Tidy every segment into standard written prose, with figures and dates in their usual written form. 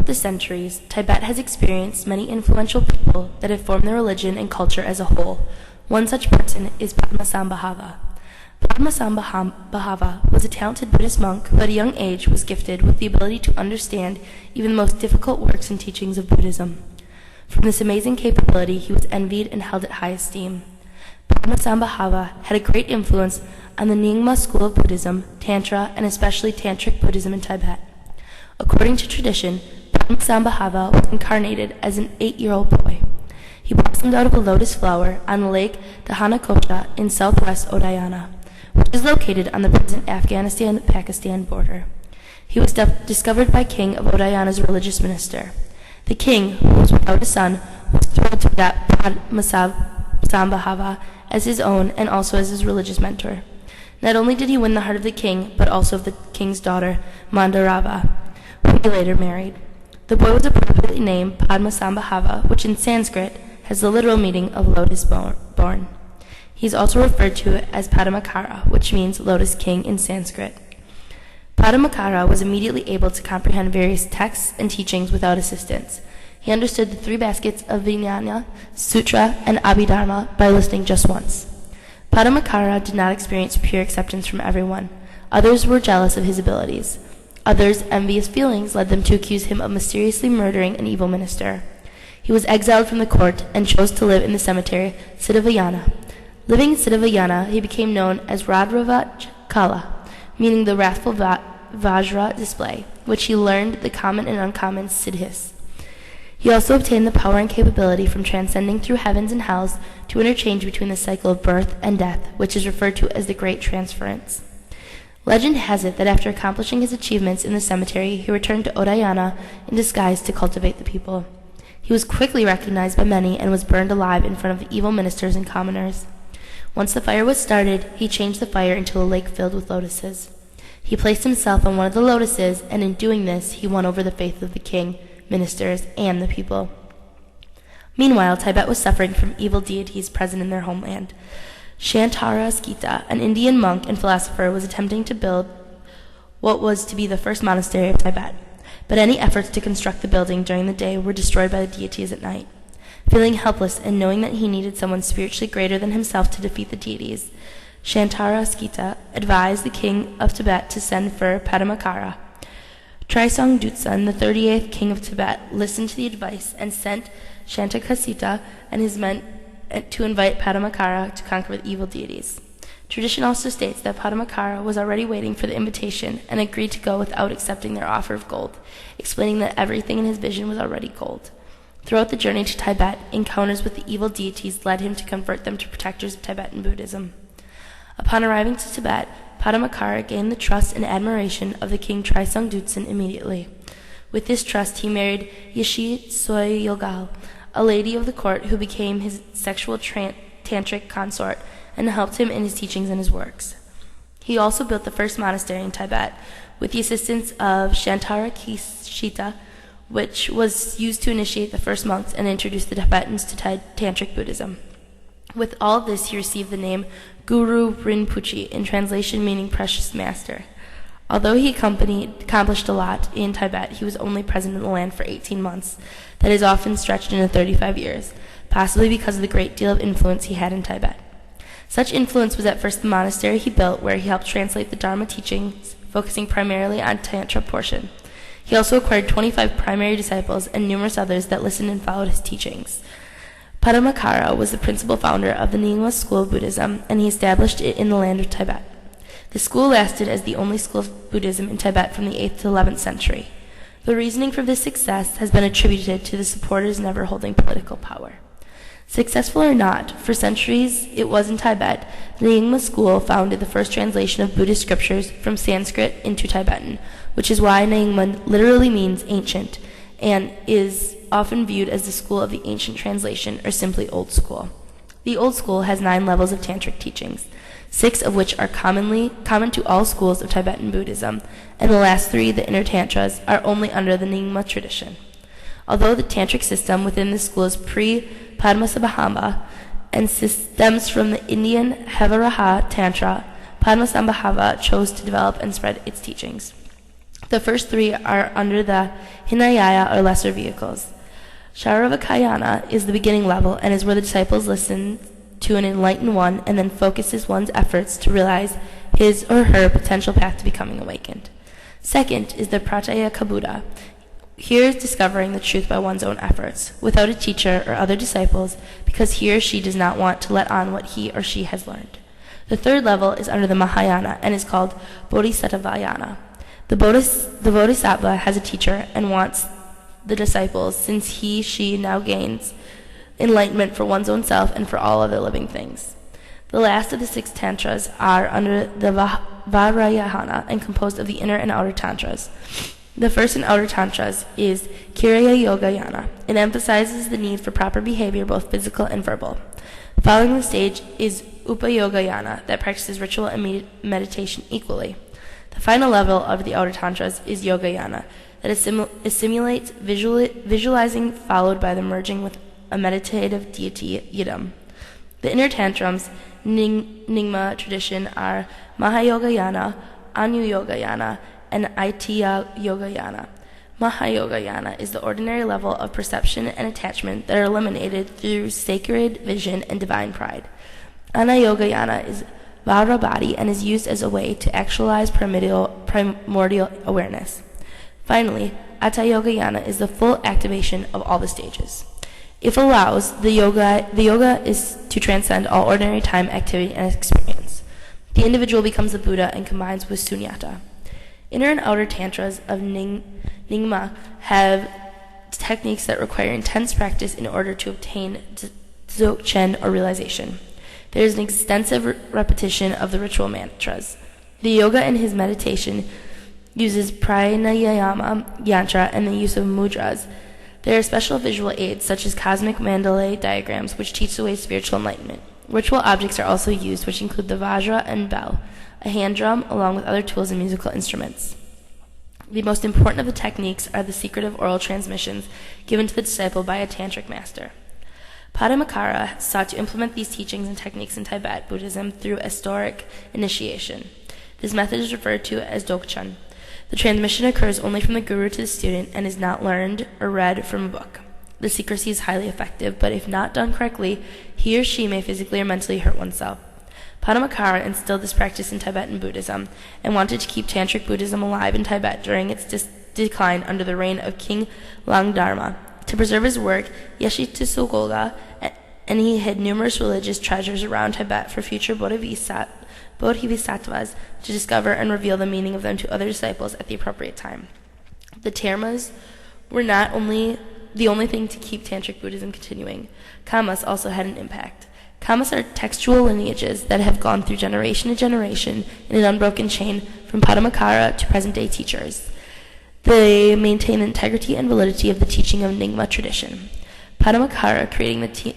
the centuries, Tibet has experienced many influential people that have formed their religion and culture as a whole. One such person is Padmasambhava. Padmasambhava was a talented Buddhist monk who at a young age was gifted with the ability to understand even the most difficult works and teachings of Buddhism. From this amazing capability, he was envied and held at high esteem. Padmasambhava had a great influence on the Nyingma school of Buddhism, Tantra, and especially Tantric Buddhism in Tibet. According to tradition, Padmasambhava was incarnated as an 8-year-old boy. He blossomed out of a lotus flower on the lake Dahanakosha in southwest Udayana, which is located on the present Afghanistan-Pakistan border. He was discovered by King of Udayana's religious minister. The king, who was without a son, was thrilled to adopt Padmasambhava as his own and also as his religious mentor. Not only did he win the heart of the king, but also of the king's daughter, Mandarava, who he later married. The boy was appropriately named Padmasambhava, which in Sanskrit has the literal meaning of lotus born. He is also referred to as Padmakara, which means lotus king in Sanskrit. Padmakara was immediately able to comprehend various texts and teachings without assistance. He understood the 3 baskets of Vijnana, Sutra, and Abhidharma by listening just once. Padmakara did not experience pure acceptance from everyone. Others were jealous of his abilities. Others' envious feelings led them to accuse him of mysteriously murdering an evil minister. He was exiled from the court and chose to live in the cemetery xitt07am. Living in xitt07am, he became known as Radhavaj Kala, meaning the wrathful Vajra display, which he learned the common and uncommon siddhis. He also obtained the power and capability from transcending through heavens and hells to interchange between the cycle of birth and death, which is referred to as the Great Transference. Legend has it that after accomplishing his achievements in the cemetery, he returned to Udayana in disguise to cultivate the people. He was quickly recognized by many and was burned alive in front of the evil ministers and commoners. Once the fire was started, he changed the fire into a lake filled with lotuses. He placed himself on one of the lotuses, and in doing this, he won over the faith of the king, ministers, and the people. Meanwhile, Tibet was suffering from evil deities present in their homeland. Xitt07am, an Indian monk and philosopher, was attempting to build what was to be the first monastery of Tibet, but any efforts to construct the building during the day were destroyed by the deities at night. Feeling helpless and knowing that he needed someone spiritually greater than himself to defeat the deities, Xitt07am advised the king of Tibet to send for Padmakara. Xitt07am, the 38th king of Tibet, listened to the advice and sent Xitt07am and his men to invite Padmakara to conquer the evil deities. Tradition also states that Padmakara was already waiting for the invitation and agreed to go without accepting their offer of gold, explaining that everything in his vision was already gold. Throughout the journey to Tibet, encounters with the evil deities led him to convert them to protectors of Tibetan Buddhism. Upon arriving to Tibet, Padmakara gained the trust and admiration of the king Xitt07am immediately. With this trust, he married xitt07am, a lady of the court who became his sexual tantric consort and helped him in his teachings and his works. He also built the first monastery in Tibet with the assistance of Kshetra, which was used to initiate the first monks and introduce the Tibetans to Tantric Buddhism. With all of this, he received the name Guru Rinpoche, in translation meaning precious master. Although he accomplished a lot in Tibet, he was only present in the land for 18 months, that is often stretched into 35 years, possibly because of the great deal of influence he had in Tibet. Such influence was at first the monastery he built, where he helped translate the Dharma teachings, focusing primarily on Tantra portion. He also acquired 25 primary disciples and numerous others that listened and followed his teachings. Padmakara was the principal founder of the Nyingma school of Buddhism, and he established it in the land of Tibet. The school lasted as the only school of Buddhism in Tibet from the 8th to 11th century. The reasoning for this success has been attributed to the supporters never holding political power. Successful or not, for centuries it was in Tibet, the Nyingma school founded the first translation of Buddhist scriptures from Sanskrit into Tibetan, which is why Nyingma literally means ancient, and is often viewed as the school of the ancient translation, or simply old school. The old school has 9 levels of tantric teachings, 6 of which are common to all schools of Tibetan Buddhism, and the last 3, the inner tantras, are only under the Nyingma tradition. Although the tantric system within the school is pre-Padmasambhava and stems from the Indian Havaraha Tantra, Padmasambhava chose to develop and spread its teachings. The first three are under the Hinayna or lesser vehicles. Sharavakayana is the beginning level and is where the disciples listen to an enlightened one and then focuses one's efforts to realize his or her potential path to becoming awakened. Second is the Pratyeka Buddha. Here is discovering the truth by one's own efforts, without a teacher or other disciples, because he or she does not want to let on what he or she has learned. The third level is under the Mahayana and is called Bodhisattvayana. The Bodhisattva has a teacher and wants the disciples, since she now gains enlightenment for one's own self and for all other living things. The last of the 6 Tantras are under the Vajrayana and composed of the inner and outer Tantras. The first and outer Tantras is Kriya Yogayana. It emphasizes the need for proper behavior, both physical and verbal. Following the stage is Upayogayana, that practices ritual and meditation equally. The final level of the outer Tantras is Yogayana, that simulates visualizing followed by the merging with a meditative deity, Yidam. The inner tantrums, Nyingma Tradition, are Mahayogayana, Anyuyogayana, and Aitya Yogayana. Mahayogayana is the ordinary level of perception and attachment that are eliminated through sacred vision and divine pride. Anayogayana is Vajra body and is used as a way to actualize primordial awareness. Finally, Atayogayana is the full activation of all the stages. If allows, the yoga is to transcend all ordinary time, activity, and experience. The individual becomes the Buddha and combines with sunyata. Inner and outer tantras of Nyingma have techniques that require intense practice in order to obtain dzogchen or realization. There is an extensive repetition of the ritual mantras. The yoga in his meditation uses pranayama, yantra, and the use of mudras. There are special visual aids, such as cosmic mandala diagrams, which teach the way to spiritual enlightenment. Ritual objects are also used, which include the vajra and bell, a hand drum, along with other tools and musical instruments. The most important of the techniques are the secretive oral transmissions given to the disciple by a tantric master. Padmasambhava sought to implement these teachings and techniques in Tibet Buddhism through historic initiation. This method is referred to as dokchen. The transmission occurs only from the guru to the student and is not learned or read from a book. The secrecy is highly effective, but if not done correctly, he or she may physically or mentally hurt oneself. Padmasambhava instilled this practice in Tibetan Buddhism and wanted to keep Tantric Buddhism alive in Tibet during its decline under the reign of King Langdharma. To preserve his work, xitt07am, and he hid numerous religious treasures around Tibet for future bodhisattvas to discover and reveal the meaning of them to other disciples at the appropriate time. The Dharmas were not the only thing to keep Tantric Buddhism continuing. Kamas also had an impact. Kamas are textual lineages that have gone through generation to generation in an unbroken chain from Padmasambhava to present-day teachers. They maintain the integrity and validity of the teaching of Nyingma Tradition. Padmasambhava creating the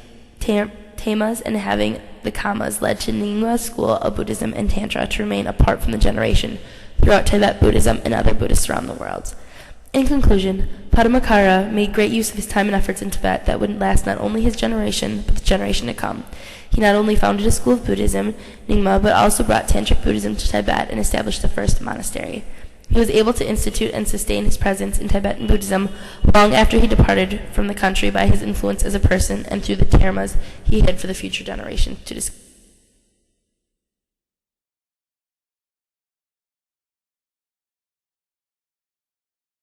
Tamas and having the Kamas led to Nyingma school of Buddhism and Tantra to remain apart from the generation throughout Tibet Buddhism and other Buddhists around the world. In conclusion, Padmasambhava made great use of his time and efforts in Tibet that would last not only his generation, but the generation to come. He not only founded a school of Buddhism, Nyingma, but also brought Tantric Buddhism to Tibet and established the first monastery. He was able to institute and sustain his presence in Tibetan Buddhism long after he departed from the country by his influence as a person and through the dharmas he hid for the future generation to discover.